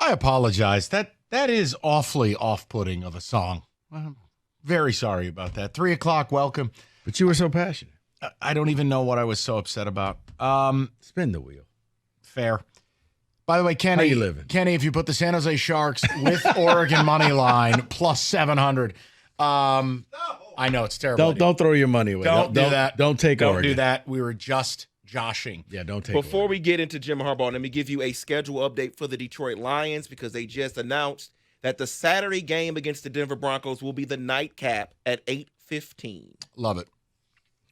I apologize. That is awfully off-putting of a song. I'm very sorry about that. 3 o'clock, welcome. But you were so passionate. I don't even know what I was so upset about. Spin the wheel. Fair. By the way, Kenny, how you living? Kenny, if you put the San Jose Sharks with Oregon money line plus 700, I know it's terrible. Don't throw your money away. Don't do that. Don't take Oregon. Don't do that. We were just joshing. Yeah, don't take Before Oregon. we get into Jim Harbaugh, let me give you a schedule update for the Detroit Lions because they just announced that the Saturday game against the Denver Broncos will be the nightcap at 8:15. Love it.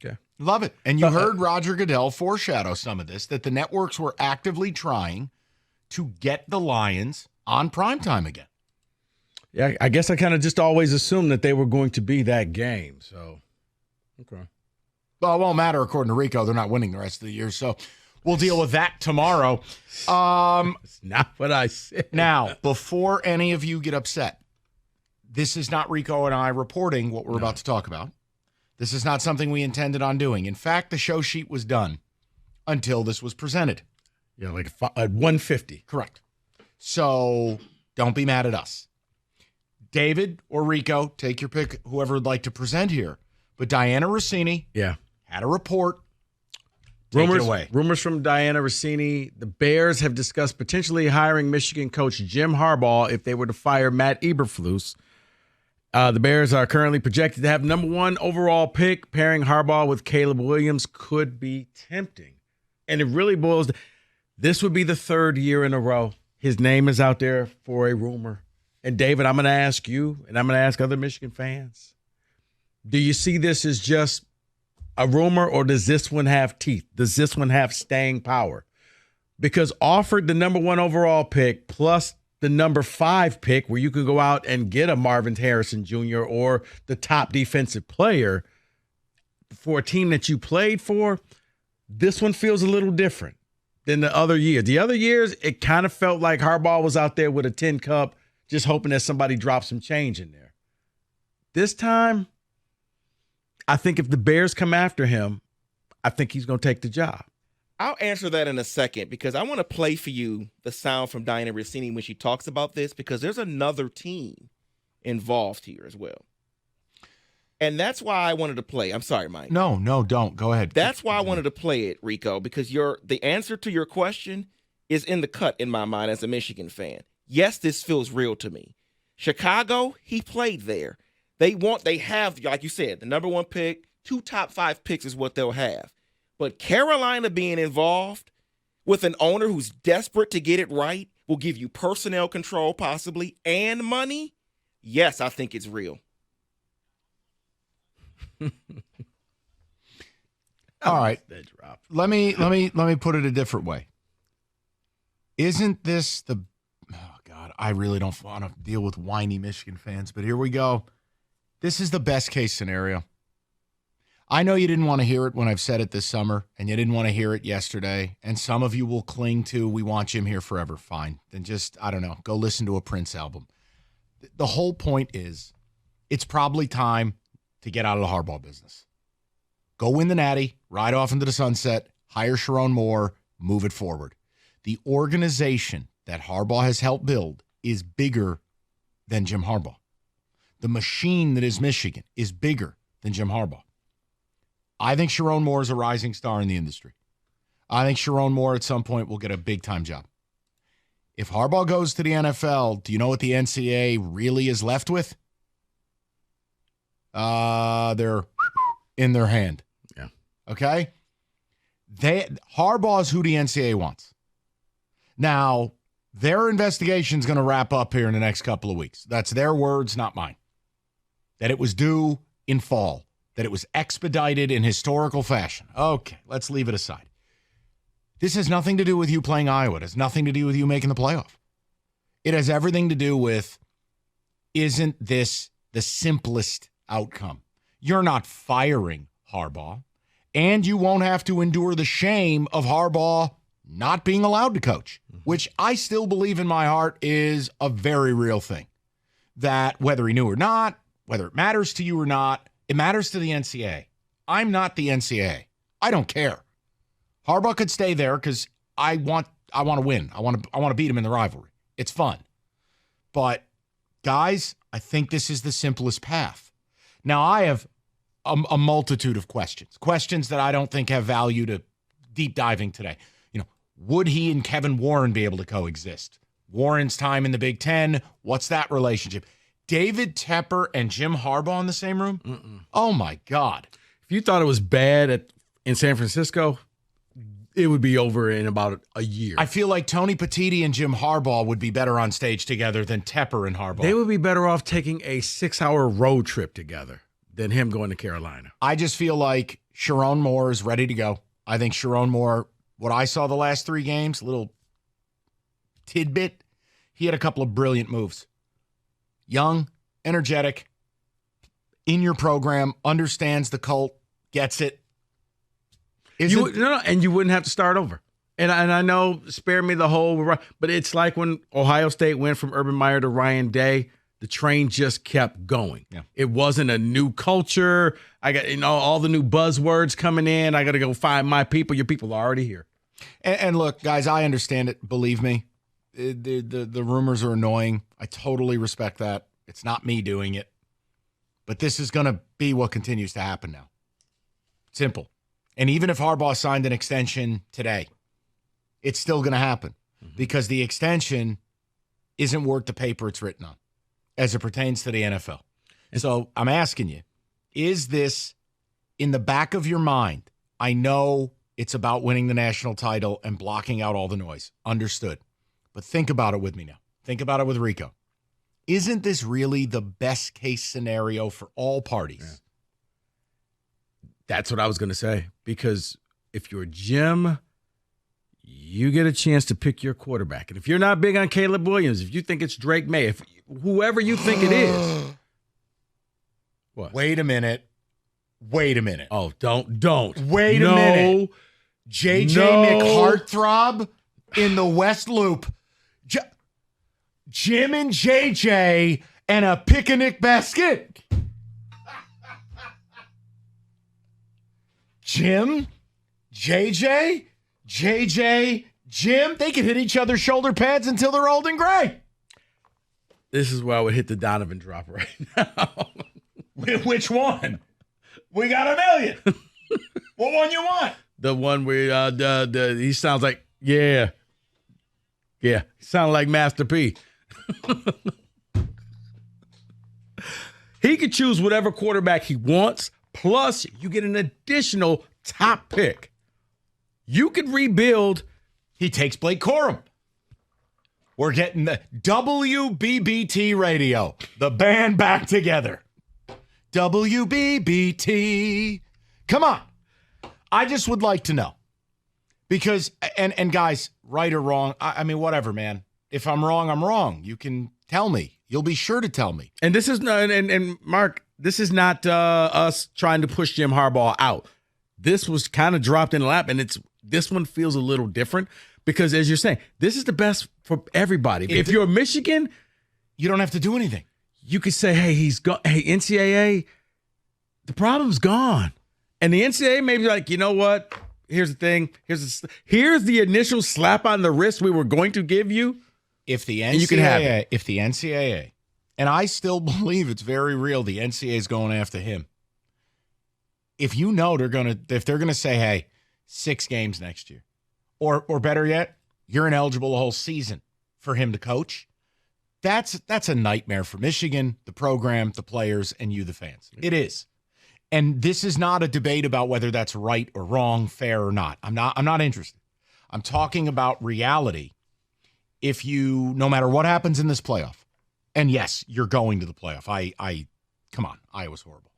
Okay. Love it. And you heard Roger Goodell foreshadow some of this, that the networks were actively trying to get the Lions on primetime again. Yeah, I guess I kind of just always assumed that they were going to be that game. So, okay. Well, it won't matter according to Rico. They're not winning the rest of the year, so we'll deal with that tomorrow. It's not what I said. Now, before any of you get upset, this is not Rico and I reporting what we're about to talk about. This is not something we intended on doing. In fact, the show sheet was done until this was presented. Yeah, like at 150. Correct. So don't be mad at us. David or Rico, take your pick, whoever would like to present here. But Diana Rossini had a report. Take it away. Rumors from Diana Rossini. The Bears have discussed potentially hiring Michigan coach Jim Harbaugh if they were to fire Matt Eberflus. The Bears are currently projected to have number 1 overall pick. Pairing Harbaugh with Caleb Williams could be tempting. And it really boils down. This would be the 3rd year in a row. His name is out there for a rumor. And David, I'm going to ask you, and I'm going to ask other Michigan fans, do you see this as just a rumor, or does this one have teeth? Does this one have staying power? Because offered the number 1 overall pick plus the number 5 pick where you could go out and get a Marvin Harrison Jr. or the top defensive player for a team that you played for, this one feels a little different than the other year. The other years, it kind of felt like Harbaugh was out there with a tin cup just hoping that somebody dropped some change in there. This time, I think if the Bears come after him, I think he's going to take the job. I'll answer that in a second because I want to play for you the sound from Diana Rossini when she talks about this because there's another team involved here as well. And that's why I wanted to play. I'm sorry, Mike. No, don't. Go ahead. That's why I wanted to play it, Rico, because the answer to your question is in the cut in my mind as a Michigan fan. Yes, this feels real to me. Chicago, he played there. They have, like you said, the number 1 pick, 2 top 5 picks is what they'll have. But Carolina being involved with an owner who's desperate to get it right will give you personnel control possibly and money. Yes, I think it's real. All right. Let me put it a different way. Isn't this the God, I really don't want to deal with whiny Michigan fans, but here we go. This is the best case scenario. I know you didn't want to hear it when I've said it this summer, and you didn't want to hear it yesterday, and some of you will cling to, we want Jim here forever. Fine. Then just, I don't know, go listen to a Prince album. The whole point is it's probably time to get out of the Harbaugh business. Go win the Natty, ride off into the sunset, hire Sharon Moore, move it forward. The organization that Harbaugh has helped build is bigger than Jim Harbaugh. The machine that is Michigan is bigger than Jim Harbaugh. I think Sharon Moore is a rising star in the industry. I think Sharon Moore at some point will get a big-time job. If Harbaugh goes to the NFL, do you know what the NCAA really is left with? They're in their hand. Yeah. Okay? Harbaugh's who the NCAA wants. Now, their investigation is going to wrap up here in the next couple of weeks. That's their words, not mine. That it was due in fall. That it was expedited in historical fashion. Okay, let's leave it aside. This has nothing to do with you playing Iowa. It has nothing to do with you making the playoff. It has everything to do with, isn't this the simplest outcome? You're not firing Harbaugh, and you won't have to endure the shame of Harbaugh not being allowed to coach, which I still believe in my heart is a very real thing. That whether he knew or not, whether it matters to you or not, it matters to the NCAA. I'm not the NCAA. I don't care. Harbaugh could stay there because I want to win. I want to beat him in the rivalry. It's fun. But, guys, I think this is the simplest path. Now, I have a multitude of questions that I don't think have value to deep diving today. Would he and Kevin Warren be able to coexist? Warren's time in the Big Ten, what's that relationship? David Tepper and Jim Harbaugh in the same room? Oh, my God. If you thought it was bad in San Francisco, it would be over in about a year. I feel like Tony Petitti and Jim Harbaugh would be better on stage together than Tepper and Harbaugh. They would be better off taking a 6-hour road trip together than him going to Carolina. I just feel like Sharon Moore is ready to go. I think Sharon Moore, what I saw the last 3 games, little tidbit, he had a couple of brilliant moves. Young, energetic, in your program, understands the cult, gets it. And you wouldn't have to start over. And I know, spare me the whole, but it's like when Ohio State went from Urban Meyer to Ryan Day, the train just kept going. Yeah. It wasn't a new culture. I got all the new buzzwords coming in. I got to go find my people. Your people are already here. And look, guys, I understand it. Believe me, the rumors are annoying. I totally respect that. It's not me doing it. But this is going to be what continues to happen now. Simple. And even if Harbaugh signed an extension today, it's still going to happen because the extension isn't worth the paper it's written on as it pertains to the NFL. And so I'm asking you, is this in the back of your mind? I know it's about winning the national title and blocking out all the noise. Understood. But think about it with me now. Think about it with Rico. Isn't this really the best case scenario for all parties? Yeah. That's what I was going to say. Because if you're Jim, you get a chance to pick your quarterback. And if you're not big on Caleb Williams, if you think it's Drake May, if whoever you think it is. What? Wait a minute. Oh, don't. Wait a minute. JJ McHeartthrob in the West Loop. Jim and JJ and a picnic basket. Jim, JJ, Jim. They could hit each other's shoulder pads until they're old and gray. This is where I would hit the Donovan drop right now. Which one? We got a million. What one you want? The one where he sounds like, yeah. He sounds like Master P. He could choose whatever quarterback he wants, plus you get an additional top pick. You could rebuild. He takes Blake Corum. We're getting the WBBT radio, the band back together. WBBT. Come on. I just would like to know. Because, and guys, right or wrong, I mean, whatever, man. If I'm wrong, I'm wrong. You can tell me. You'll be sure to tell me. And this is not, and Mark, this is not us trying to push Jim Harbaugh out. This was kind of dropped in the lap, and this one feels a little different because, as you're saying, this is the best for everybody. If you're Michigan, you don't have to do anything. You could say, hey, he's gone. Hey, NCAA, the problem's gone. And the NCAA may be like, you know what? Here's the thing. Here's the initial slap on the wrist we were going to give you. If the NCAA, and I still believe it's very real, the NCAA is going after him. If you know if they're gonna say, hey, 6 games next year, or better yet, you're ineligible the whole season for him to coach, that's a nightmare for Michigan, the program, the players, and you, the fans. It is. And this is not a debate about whether that's right or wrong, fair or not. I'm not interested. I'm talking about reality. If you, no matter what happens in this playoff, and yes, you're going to the playoff. Come on, Iowa's horrible.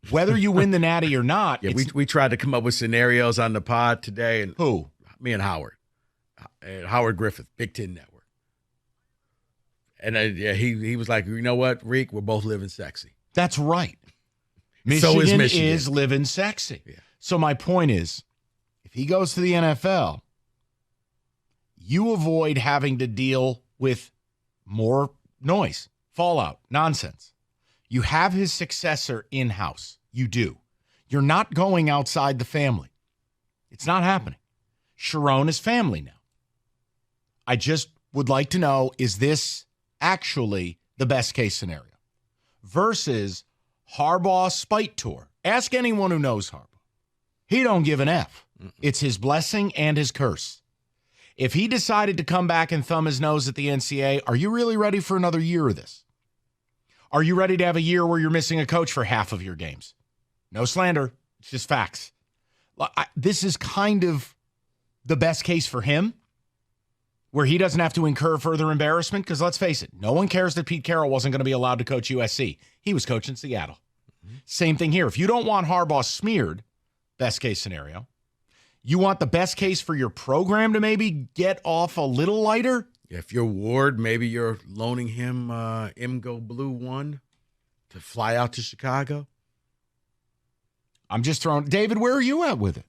Whether you win the Natty or not. Yeah, we tried to come up with scenarios on the pod today. And who? Me and Howard. Howard Griffith, Big Ten Network. And he was like, you know what, Reek, we're both living sexy. That's right. Michigan is living sexy. Yeah. So my point is, if he goes to the NFL, you avoid having to deal with more noise, fallout, nonsense. You have his successor in-house. You do. You're not going outside the family. It's not happening. Sharon is family now. I just would like to know, is this actually the best case scenario? Versus Harbaugh spite tour. Ask anyone who knows Harbaugh. He don't give an F. It's his blessing and his curse. If he decided to come back and thumb his nose at the NCAA, are you really ready for another year of this? Are you ready to have a year where you're missing a coach for half of your games? No slander. It's just facts. This is kind of the best case for him, where he doesn't have to incur further embarrassment, because let's face it, no one cares that Pete Carroll wasn't going to be allowed to coach USC. He was coaching Seattle. Same thing here. If you don't want Harbaugh smeared, best case scenario, you want the best case for your program to maybe get off a little lighter? If you're Ward, maybe you're loaning him MGO Blue 1 to fly out to Chicago. I'm just throwing. David, where are you at with it?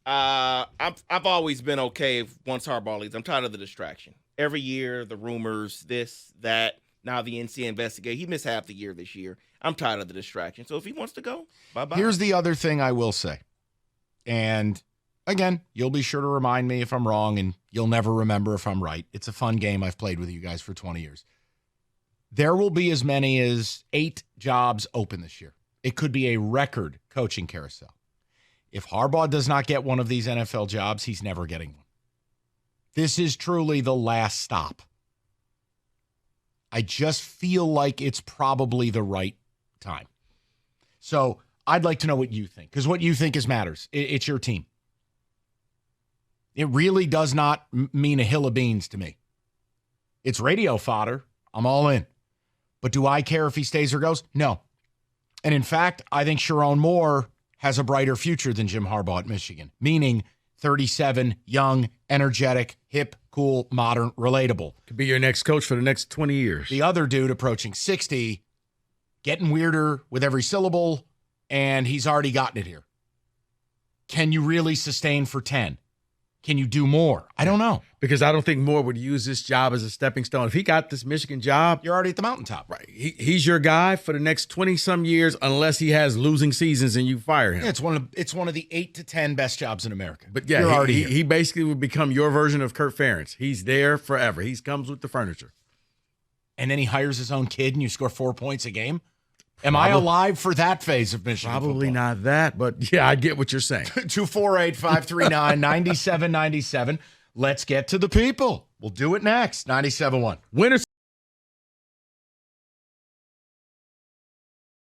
I've always been okay once Harbaugh leaves. I'm tired of the distraction. Every year, the rumors, this, that, now the NCAA investigate. He missed half the year this year. I'm tired of the distraction. So if he wants to go, bye-bye. Here's the other thing I will say. And again, you'll be sure to remind me if I'm wrong, and you'll never remember if I'm right. It's a fun game. I've played with you guys for 20 years. There will be as many as 8 jobs open this year. It could be a record coaching carousel. If Harbaugh does not get one of these NFL jobs, he's never getting one. This is truly the last stop. I just feel like it's probably the right time. So I'd like to know what you think, because what you think matters. It's your team. It really does not mean a hill of beans to me. It's radio fodder. I'm all in. But do I care if he stays or goes? No. And in fact, I think Sharon Moore has a brighter future than Jim Harbaugh at Michigan, meaning 37, young, energetic, hip, cool, modern, relatable. Could be your next coach for the next 20 years. The other dude approaching 60, getting weirder with every syllable, and he's already gotten it here. Can you really sustain for 10? Can you do more? I don't know. Because I don't think Moore would use this job as a stepping stone. If he got this Michigan job, you're already at the mountaintop. Right. He's your guy for the next 20-some years, unless he has losing seasons and you fire him. Yeah, it's one of the 8 to 10 best jobs in America. But yeah, he basically would become your version of Kurt Ferentz. He's there forever. He comes with the furniture. And then he hires his own kid and you score 4 points a game? Am I alive for that phase of Michigan Probably football? Not that, but yeah, I get what you're saying. 248-539-9797. Let's get to the people. We'll do it next. 97.1. Winners.